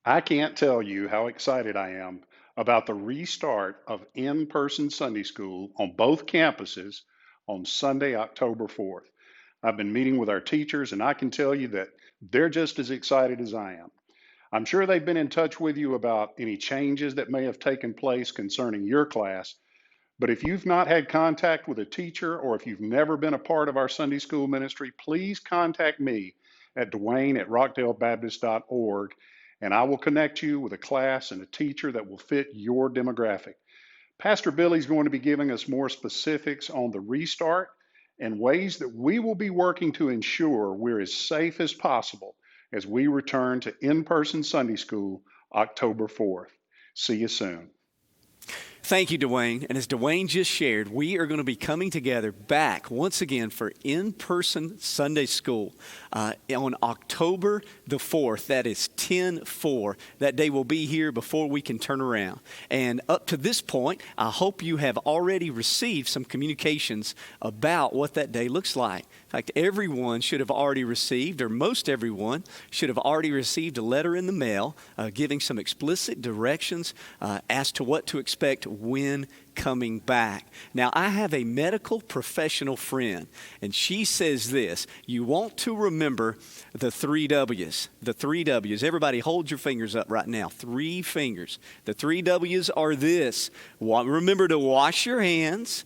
I can't tell you how excited I am about the restart of in person Sunday school on both campuses on Sunday, October 4th. I've been meeting with our teachers, and I can tell you that they're just as excited as I am. I'm sure they've been in touch with you about any changes that may have taken place concerning your class. But if you've not had contact with a teacher or if you've never been a part of our Sunday school ministry, please contact me at Dwayne at rockdalebaptist.org, and I will connect you with a class and a teacher that will fit your demographic. Pastor Billy's going to be giving us more specifics on the restart and ways that we will be working to ensure we're as safe as possible as we return to in person Sunday school October 4th. See you soon. Thank you, Dwayne. And as Dwayne just shared, we are going to be coming together back once again for in-person Sunday school on October the 4th. That is 10-4. That day will be here before we can turn around. And up to this point, I hope you have already received some communications about what that day looks like. In fact, everyone should have already received, or most everyone should have already received a letter in the mail giving some explicit directions as to what to expect when coming back. Now, I have a medical professional friend, and she says this: you want to remember the 3 W's. The 3 W's. Everybody hold your fingers up right now. 3 fingers. The 3 W's are this. Remember to wash your hands,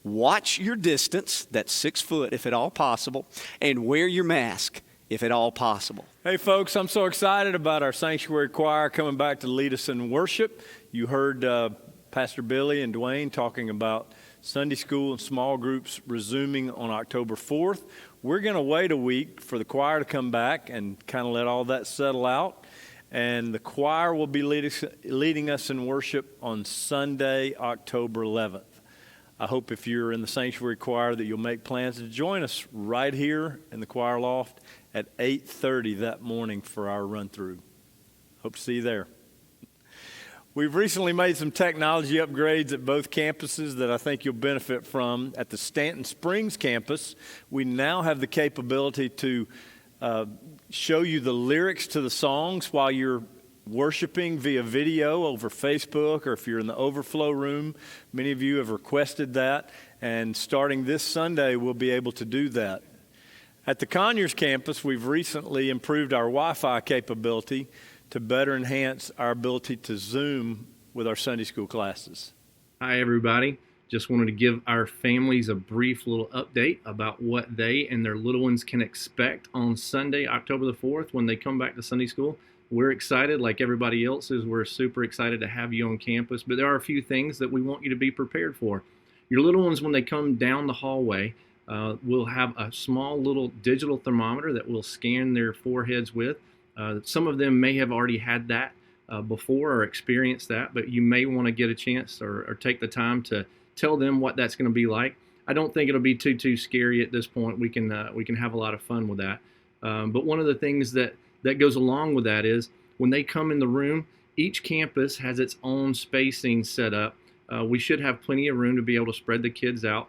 watch your distance, that's 6 foot if at all possible, and wear your mask if at all possible. Hey folks, I'm so excited about our sanctuary choir coming back to lead us in worship. You heard Pastor Billy and Dwayne talking about Sunday school and small groups resuming on October 4th. We're going to wait a week for the choir to come back and kind of let all that settle out. And the choir will be leading us in worship on Sunday, October 11th. I hope if you're in the sanctuary choir that you'll make plans to join us right here in the choir loft at 8:30 that morning for our run-through. Hope to see you there. We've recently made some technology upgrades at both campuses that I think you'll benefit from. At the Stanton Springs campus, we now have the capability to show you the lyrics to the songs while you're worshiping via video over Facebook, or if you're in the overflow room. Many of you have requested that, and starting this Sunday, we'll be able to do that. At the Conyers campus, we've recently improved our Wi-Fi capability to better enhance our ability to Zoom with our Sunday school classes. Hi, everybody. Just wanted to give our families a brief little update about what they and their little ones can expect on Sunday, October the 4th, when they come back to Sunday school. We're excited, like everybody else is. We're super excited to have you on campus, but there are a few things that we want you to be prepared for. Your little ones, when they come down the hallway, we'll have a small little digital thermometer that we'll scan their foreheads with. Some of them may have already had that before or experienced that, but you may want to get a chance or take the time to tell them what that's going to be like. I don't think it'll be too scary at this point. We can have a lot of fun with that. But one of the things that goes along with that is when they come in the room, each campus has its own spacing set up. We should have plenty of room to be able to spread the kids out.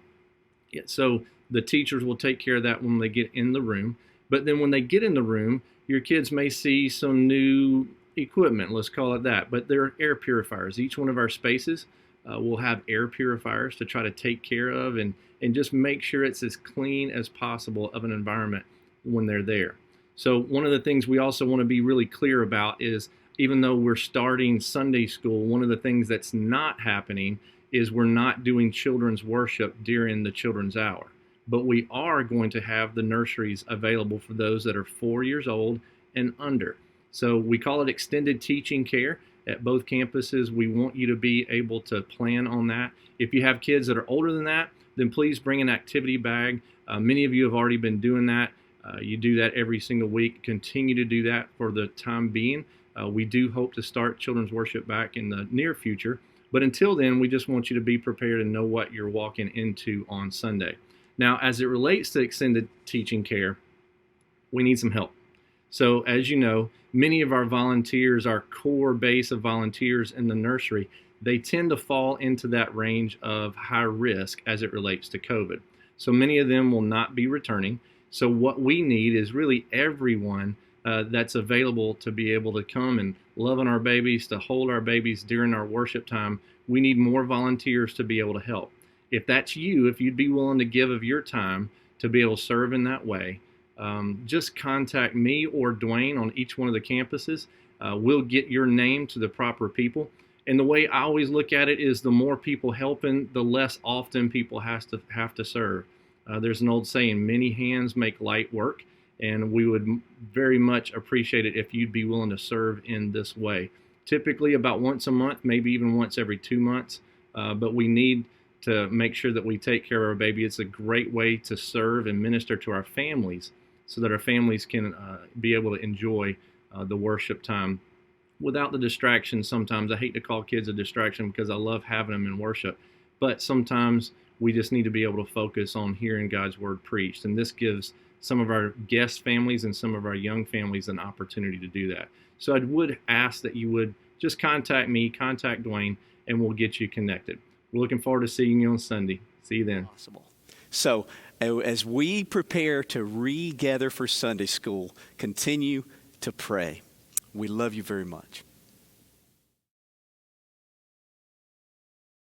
So the teachers will take care of that when they get in the room. But then when they get in the room, your kids may see some new equipment, let's call it that. But they're air purifiers. Each one of our spaces will have air purifiers to try to take care of and just make sure it's as clean as possible of an environment when they're there. So one of the things we also want to be really clear about is, even though we're starting Sunday school, one of the things that's not happening is we're not doing children's worship during the children's hour. But we are going to have the nurseries available for those that are 4 years old and under. So we call it extended teaching care at both campuses. We want you to be able to plan on that. If you have kids that are older than that, then please bring an activity bag. Many of you have already been doing that. You do that every single week. Continue to do that for the time being. We do hope to start children's worship back in the near future. But until then, we just want you to be prepared and know what you're walking into on Sunday. Now, as it relates to extended teaching care, we need some help. So as you know, many of our volunteers, our core base of volunteers in the nursery, they tend to fall into that range of high risk as it relates to COVID. So many of them will not be returning. So what we need is really everyone that's available to be able to come and love on our babies, to hold our babies during our worship time. We need more volunteers to be able to help. If that's you, if you'd be willing to give of your time to be able to serve in that way, just contact me or Dwayne on each one of the campuses. We'll get your name to the proper people. And the way I always look at it is the more people helping, the less often people have to serve. There's an old saying, many hands make light work, and we would very much appreciate it if you'd be willing to serve in this way. Typically about once a month, maybe even once every 2 months, but we need to make sure that we take care of our baby. It's a great way to serve and minister to our families so that our families can be able to enjoy the worship time without the distractions. Sometimes I hate to call kids a distraction because I love having them in worship, but sometimes we just need to be able to focus on hearing God's word preached. And this gives some of our guest families and some of our young families an opportunity to do that. So I would ask that you would just contact me, contact Dwayne, and we'll get you connected. We're looking forward to seeing you on Sunday. See you then. Possible. So as we prepare to regather for Sunday school, continue to pray. We love you very much.